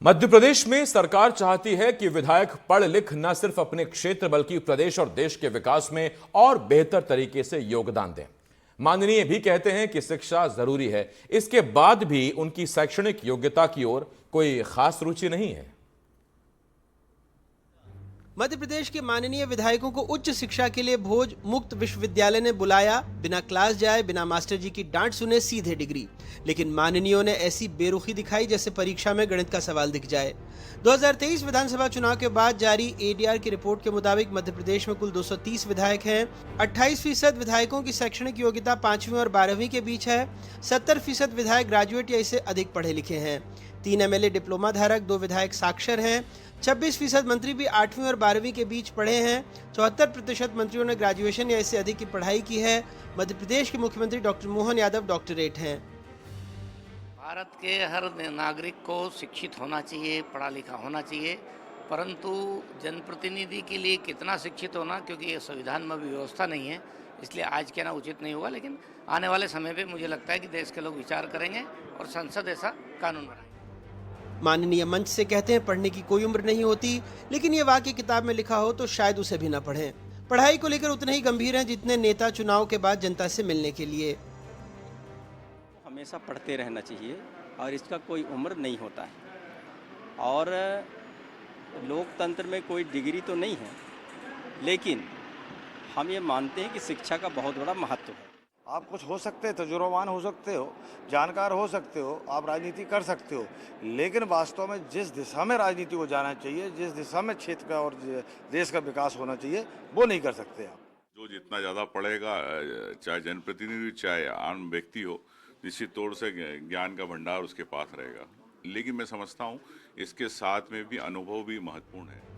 मध्य प्रदेश में सरकार चाहती है कि विधायक पढ़ लिख न सिर्फ अपने क्षेत्र बल्कि प्रदेश और देश के विकास में और बेहतर तरीके से योगदान दें। माननीय भी कहते हैं कि शिक्षा जरूरी है, इसके बाद भी उनकी शैक्षणिक योग्यता की ओर कोई खास रुचि नहीं है। मध्य प्रदेश के माननीय विधायकों को उच्च शिक्षा के लिए भोज मुक्त विश्वविद्यालय ने बुलाया। बिना क्लास जाए, बिना मास्टर जी की डांट सुने सीधे डिग्री। लेकिन माननीयों ने ऐसी बेरुखी दिखाई जैसे परीक्षा में गणित का सवाल दिख जाए। 2023 विधानसभा चुनाव के बाद जारी एडीआर की रिपोर्ट के मुताबिक मध्य प्रदेश में कुल 230 विधायक हैं। 28% विधायकों की शैक्षणिक योग्यता 5वीं और 12वीं के बीच है। 70% विधायक ग्रेजुएट या इससे अधिक पढ़े लिखे हैं। 3 एमएलए डिप्लोमा धारक, 2 विधायक साक्षर हैं। 26% मंत्री भी 8वीं और 12वीं के बीच पढ़े हैं। 74% मंत्रियों ने ग्रेजुएशन या इससे अधिक की पढ़ाई की है। मध्य प्रदेश के मुख्यमंत्री डॉक्टर मोहन यादव डॉक्टरेट हैं। भारत के हर नागरिक को शिक्षित होना चाहिए, पढ़ा लिखा होना चाहिए, परंतु जनप्रतिनिधि के लिए कितना शिक्षित होना, क्योंकि ये संविधान में भी व्यवस्था नहीं है, इसलिए आज कहना उचित नहीं होगा। लेकिन आने वाले समय पे मुझे लगता है कि देश के लोग विचार करेंगे और संसद ऐसा कानून बनाएगी। माननीय मंच से कहते हैं पढ़ने की कोई उम्र नहीं होती, लेकिन ये वाक्य किताब में लिखा हो तो शायद उसे भी ना पढ़ें। पढ़ाई को लेकर उतने ही गंभीर हैं जितने नेता चुनाव के बाद जनता से मिलने के लिए। हमेशा पढ़ते रहना चाहिए और इसका कोई उम्र नहीं होता है। और लोकतंत्र में कोई डिग्री तो नहीं है, लेकिन हम ये मानते हैं कि शिक्षा का बहुत बड़ा महत्व है। आप कुछ हो सकते हैं, तजुर्बान हो सकते हो, जानकार हो सकते हो, आप राजनीति कर सकते हो, लेकिन वास्तव में जिस दिशा में राजनीति को जाना चाहिए, जिस दिशा में क्षेत्र का और देश का विकास होना चाहिए, वो नहीं कर सकते आप। जो जितना ज़्यादा पढ़ेगा, चाहे जनप्रतिनिधि चाहे आम व्यक्ति हो, निश्चित तौर से ज्ञान का भंडार उसके पास रहेगा। लेकिन मैं समझता हूँ इसके साथ में भी अनुभव भी महत्वपूर्ण है।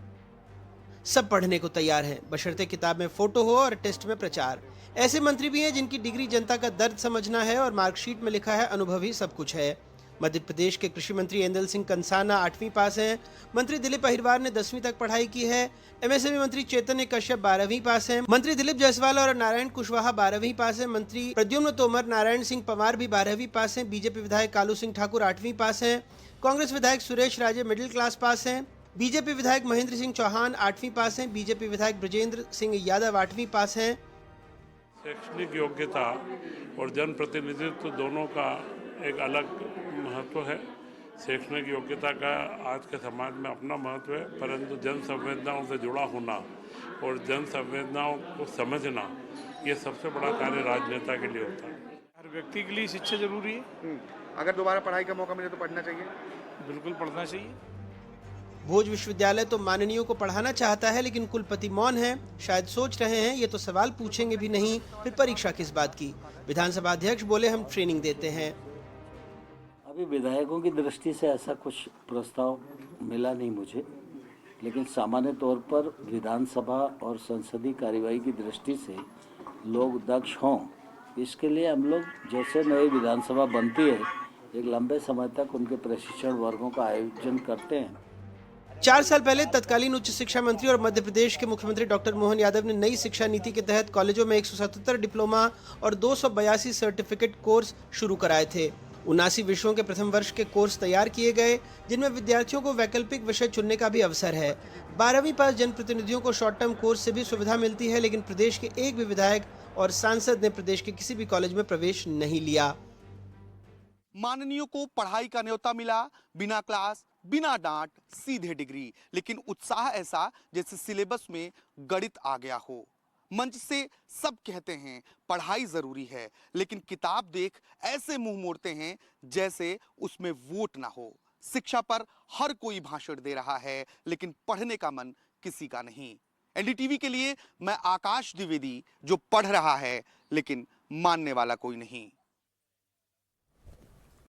सब पढ़ने को तैयार हैं, बशर्ते किताब में फोटो हो और टेस्ट में प्रचार। ऐसे मंत्री भी हैं जिनकी डिग्री जनता का दर्द समझना है और मार्कशीट में लिखा है अनुभव ही सब कुछ है। मध्य प्रदेश के कृषि मंत्री एंदल सिंह कंसाना 8वीं पास हैं। मंत्री दिलीप अहिरवार ने 10वीं तक पढ़ाई की है। एमएसएमई मंत्री चैतन्य कश्यप 12वीं पास हैं। मंत्री दिलीप जायसवाल और नारायण कुशवाहा 12वीं पास हैं। मंत्री प्रद्युम्न तोमर, नारायण सिंह पंवार भी 12वीं पास हैं। बीजेपी विधायक कालू सिंह ठाकुर 8वीं पास हैं। कांग्रेस विधायक सुरेश राजे मिडिल क्लास पास हैं। बीजेपी विधायक महेंद्र सिंह चौहान 8वीं पास हैं। बीजेपी विधायक ब्रजेंद्र सिंह यादव 8वीं पास हैं। शैक्षणिक योग्यता और जनप्रतिनिधित्व दोनों का एक अलग महत्व है। शैक्षणिक योग्यता का आज के समाज में अपना महत्व है, परंतु जन संवेदनाओं से जुड़ा होना और जन संवेदनाओं को समझना, ये सबसे बड़ा कार्य राजनेता के लिए होता है। हर व्यक्ति के लिए शिक्षा जरूरी है। अगर दोबारा पढ़ाई का मौका मिले तो पढ़ना चाहिए, बिल्कुल पढ़ना चाहिए। भोज विश्वविद्यालय तो माननीयों को पढ़ाना चाहता है, लेकिन कुलपति मौन है। शायद सोच रहे हैं ये तो सवाल पूछेंगे भी नहीं, फिर परीक्षा किस बात की। विधानसभा अध्यक्ष बोले हम ट्रेनिंग देते हैं। अभी विधायकों की दृष्टि से ऐसा कुछ प्रस्ताव मिला नहीं मुझे, लेकिन सामान्य तौर पर विधानसभा और संसदीय कार्यवाही की दृष्टि से लोग दक्ष हों, इसके लिए हम लोग जैसे नई विधानसभा बनती है एक लंबे समय तक उनके प्रशिक्षण वर्गों का आयोजन करते हैं। 4 साल पहले तत्कालीन उच्च शिक्षा मंत्री और मध्य प्रदेश के मुख्यमंत्री डॉक्टर मोहन यादव ने नई शिक्षा नीति के तहत कॉलेजों में 177 डिप्लोमा और 282 सर्टिफिकेट कोर्स शुरू कराए थे। 79 विषयों के प्रथम वर्ष के कोर्स तैयार किए गए, जिनमें विद्यार्थियों को वैकल्पिक विषय चुनने का भी अवसर है। 12वीं पास जनप्रतिनिधियों को शॉर्ट टर्म कोर्स से भी सुविधा मिलती है, लेकिन प्रदेश के एक भी विधायक और सांसद ने प्रदेश के किसी भी कॉलेज में प्रवेश नहीं लिया। माननीयों को पढ़ाई का न्योता मिला, बिना क्लास, बिना डांट, सीधे डिग्री, लेकिन उत्साह ऐसा जैसे सिलेबस में गणित आ गया हो। मंच से सब कहते हैं पढ़ाई जरूरी है, लेकिन किताब देख ऐसे मुंह मोड़ते हैं जैसे उसमें वोट ना हो। शिक्षा पर हर कोई भाषण दे रहा है, लेकिन पढ़ने का मन किसी का नहीं। एनडीटीवी के लिए मैं आकाश द्विवेदी, जो पढ़ रहा है लेकिन मानने वाला कोई नहीं।